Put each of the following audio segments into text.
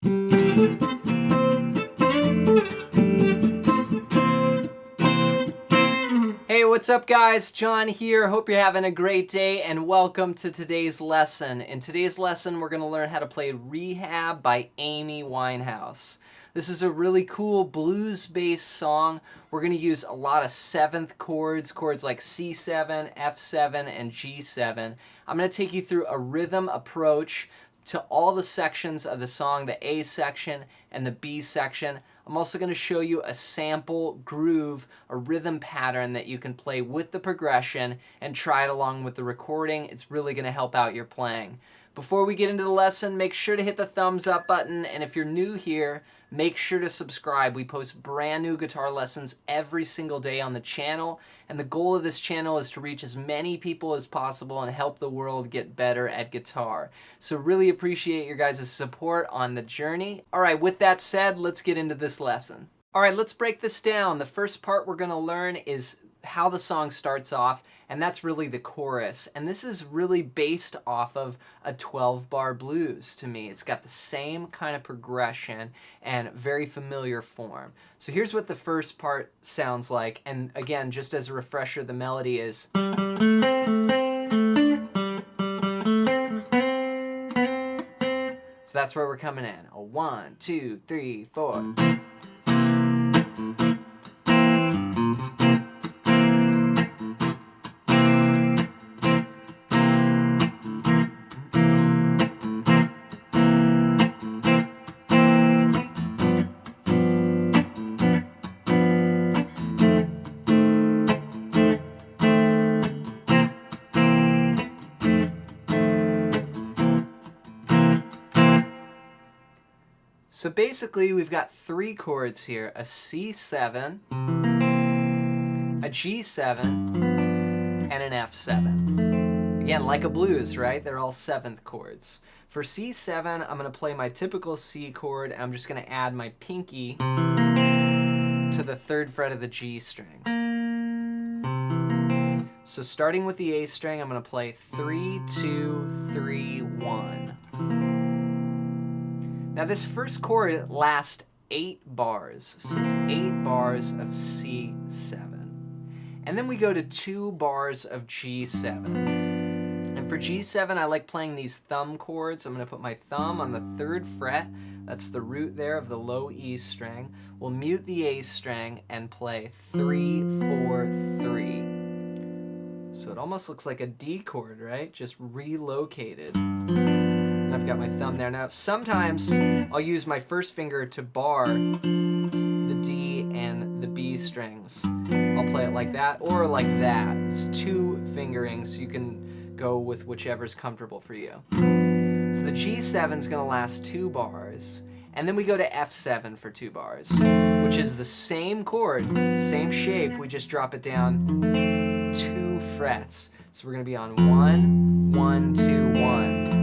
Hey, what's up guys? John here. Hope you're having a great day and welcome to today's lesson. In today's lesson, we're going to learn how to play Rehab by Amy Winehouse. This is a really cool blues-based song. We're going to use a lot of seventh chords like C7, F7, and G7. I'm going to take you through a rhythm approach to all the sections of the song, the A section and the B section. I'm also going to show you a sample groove, a rhythm pattern that you can play with the progression and try it along with the recording. It's really going to help out your playing. Before we get into the lesson, make sure to hit the thumbs up button, and if you're new here, make sure to subscribe. We post brand new guitar lessons every single day on the channel, and the goal of this channel is to reach as many people as possible and help the world get better at guitar. So really appreciate your guys' support on the journey. All right, with that said, let's get into this lesson. All right, let's break this down. The first part we're going to learn is how the song starts off, and that's really the chorus. And this is really based off of a 12-bar blues to me. It's got the same kind of progression and very familiar form. So here's what the first part sounds like. And again, just as a refresher, the melody is... So that's where we're coming in. A 1, 2, 3, 4. So basically, we've got three chords here, a C7, a G7, and an F7. Again, like a blues, right? They're all seventh chords. For C7, I'm going to play my typical C chord, and I'm just going to add my pinky to the third fret of the G string. So starting with the A string, I'm going to play 3, 2, 3, 1. Now this first chord lasts 8 bars, so it's 8 bars of C7. And then we go to 2 bars of G7. And for G7, I like playing these thumb chords. I'm going to put my thumb on the 3rd fret. That's the root there of the low E string. We'll mute the A string and play 3, 4, 3. So it almost looks like a D chord, right? Just relocated. I've got my thumb there. Now, sometimes I'll use my first finger to bar the D and the B strings. I'll play it like that or like that. It's 2 fingerings, so you can go with whichever's comfortable for you. So the G7 is going to last 2 bars, and then we go to F7 for 2 bars, which is the same chord, same shape, we just drop it down 2 frets. So we're going to be on 1, 1, 2, 1.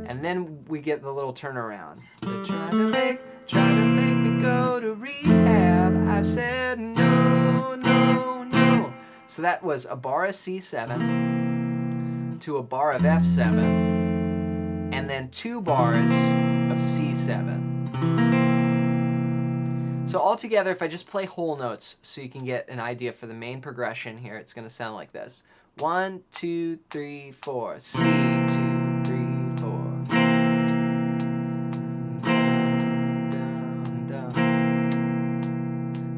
And then we get the little turnaround. They're trying to make me go to rehab. I said no, no, no. So that was a bar of C7 to a bar of F7, and then 2 bars of C7. So altogether, if I just play whole notes so you can get an idea for the main progression here, it's going to sound like this. 1, 2, 3, 4, C, 2,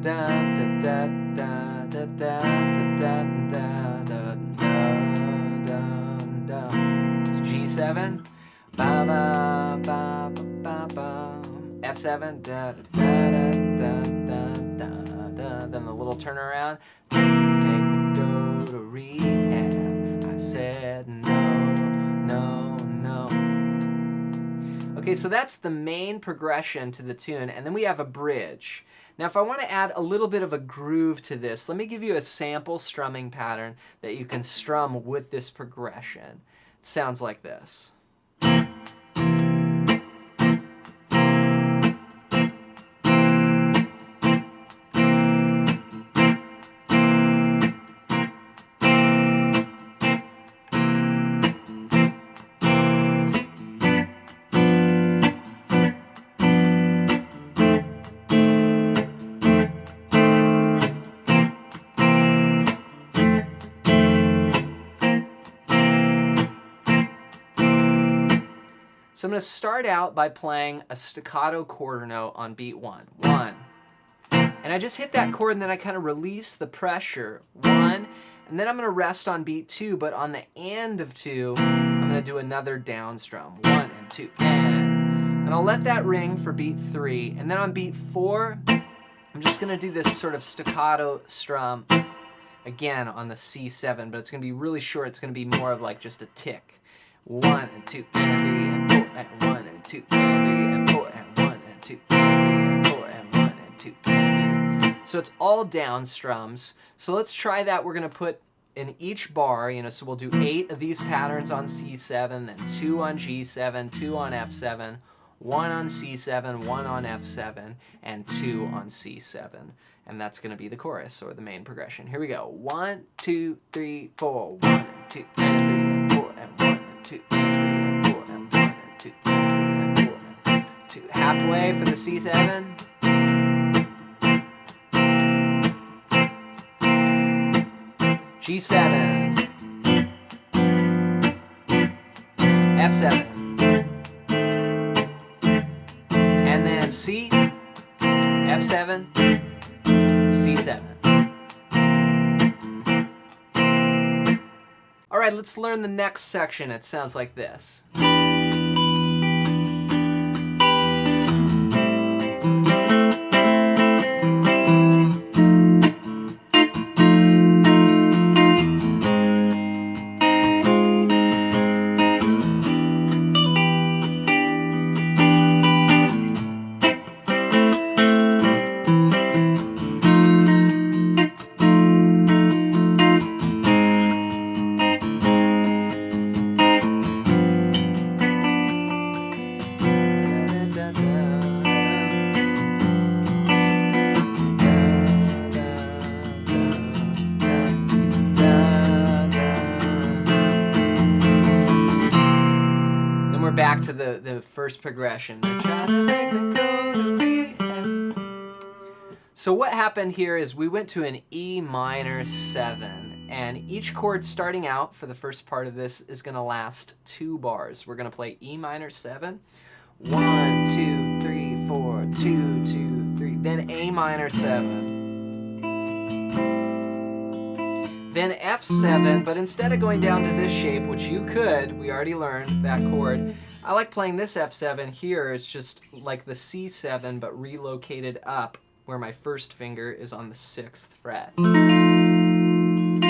da da da da da da da da da da. G7, ba ba ba ba ba. F7, da da da da da da da. Then the little turnaround. Take me go to rehab. I said no, no, no. Okay, so that's the main progression to the tune, and then we have a bridge. Now, if I want to add a little bit of a groove to this, let me give you a sample strumming pattern that you can strum with this progression. It sounds like this. So I'm going to start out by playing a staccato quarter note on beat 1. 1. And I just hit that chord and then I kind of release the pressure. 1. And then I'm going to rest on beat 2, but on the end of 2, I'm going to do another down strum. 1 and 2 and I'll let that ring for beat 3. And then on beat 4, I'm just going to do this sort of staccato strum again on the C7, but it's going to be really short. It's going to be more of like just a tick. 1 and 2 and 3 and 4 and 1 and 2 and 3 and 4 and 1 and 2 and 3 and 4 and 1 and 2 and 3. So it's all down strums. So let's try that. We're going to put in each bar, so we'll do 8 of these patterns on C7, then 2 on G7, 2 on F7, 1 on C7, 1 on F7, and 2 on C7. And that's going to be the chorus or the main progression. Here we go. 1, 2, 3, 4. 1 and 2 and 3 and 4 and 1 and 2 and 3 and 4 and 1 and 2 and 3 and 4 and 2. Halfway for the C7. G7. F7. And then C, F7, C7. All right, let's learn the next section. It sounds like this. Back to the first progression. So what happened here is we went to an E minor 7, and each chord starting out for the first part of this is going to last 2 bars. We're going to play E minor 7, 1, 2, 3, 4, 2, 2, 3, then A minor 7. Then F7, but instead of going down to this shape, which you could, we already learned that chord, I like playing this F7 here. It's just like the C7, but relocated up where my first finger is on the 6th fret. And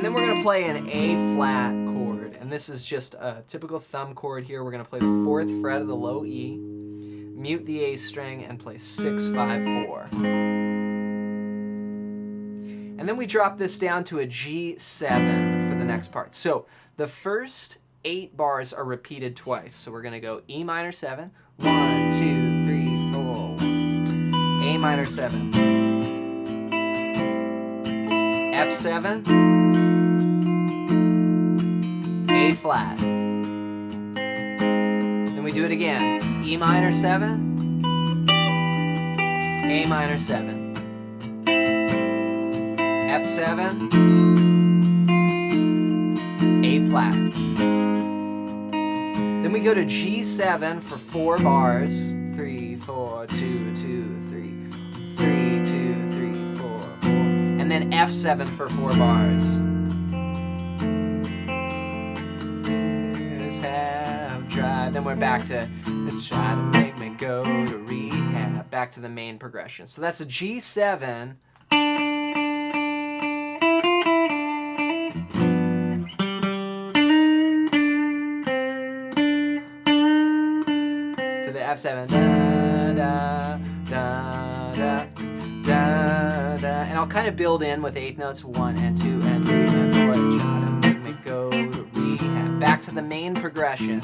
then we're going to play an A flat chord, and this is just a typical thumb chord here. We're going to play the 4th fret of the low E, mute the A string, and play 6, 5, 4. And then we drop this down to a G7 for the next part. So the first 8 bars are repeated twice. So we're going to go E minor 7, 1, 2, 3, 4, 1, A minor 7, F7, A flat. Then we do it again. E minor 7, A minor 7. F7, A flat. Then we go to G7 for 4 bars. 3, 4, 2, 2, 3, 3, 2, 3, 4, 4. And then F7 for 4 bars. Tears have dried. Then we're back to try to make me go to rehab. Back to the main progression. So that's a G7. F7, da, da, da, da, da, da, and I'll kind of build in with 8th notes, 1 and 2 and 3 and 4, and try to make me go to rehab. Back to the main progression.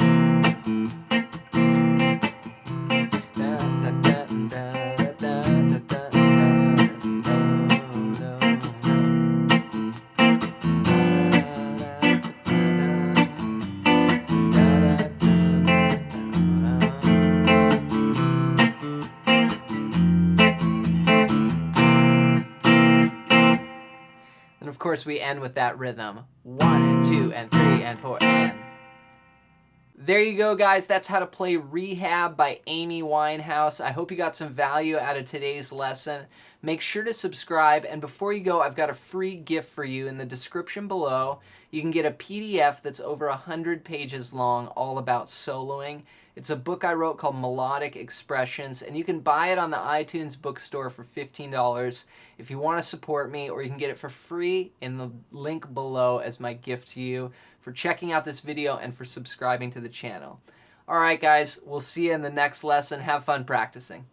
Of course, we end with that rhythm. 1 and 2 and 3 and 4 and There you go, guys. That's how to play Rehab by Amy Winehouse. I hope you got some value out of today's lesson. Make sure to subscribe, and before you go, I've got a free gift for you in the description below. You can get a PDF that's over 100 pages long, all about soloing. It's a book I wrote called Melodic Expressions, and you can buy it on the iTunes bookstore for $15 if you want to support me, or you can get it for free in the link below as my gift to you for checking out this video and for subscribing to the channel. All right, guys, we'll see you in the next lesson. Have fun practicing.